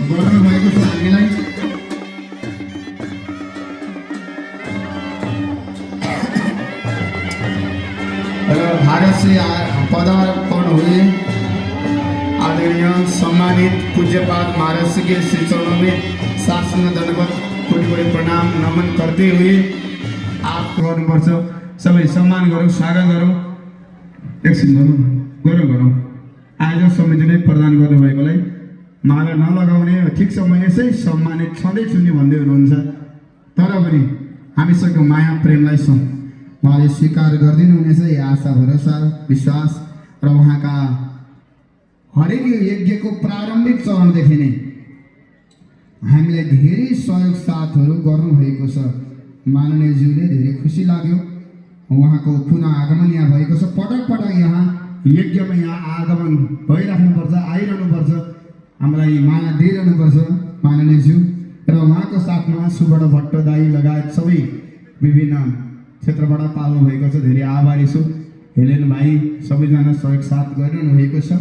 गर्नुभएको छ हामीलाई। र भारत से पदार्पण हुए आदरणीय सम्मानित पूज्यपाद महाराज जी के श्री चरणों में शासन दंडवत कोटि प्रणाम नमन करते हुए आप गर्नुपर्छ। सबै सम्मान गरौँ, स्वागत गरौँ, एकछिन गरौँ। आयोजक समितिले प्रदान गर्नुभएकोलाई माला नलगाउने ठिक छ, म यसै सम्मानित छँदैछु नि भन्दै हुनुहुन्छ, तर पनि हामीसँग माया प्रेमलाई उहाँले स्वीकार गरिदिनुहुनेछ यही आशा भरोसा विश्वास। र उहाँका हरेक यज्ञको प्रारम्भिक चरणदेखि नै हामीले धेरै सहयोग साथहरू गर्नुभएको छ। माननीयज्यूले धेरै खुसी लाग्यो, उहाँको पुनः आगमन यहाँ भएको छ। पटक पटक यहाँ यज्ञमा यहाँ आगमन भइराख्नुपर्छ, आइरहनुपर्छ, हामीलाई माया दिइरहनुपर्छ माननीयज्यू। र उहाँको साथमा सुबर्ण भट्ट दाई लगायत सबै विभिन्न क्षेत्रबाट पाल्नु भएको छ, धेरै आभारी छु। हेलेन भाइ सबैजना सहयोग साथ गरिरहनु भएको छ।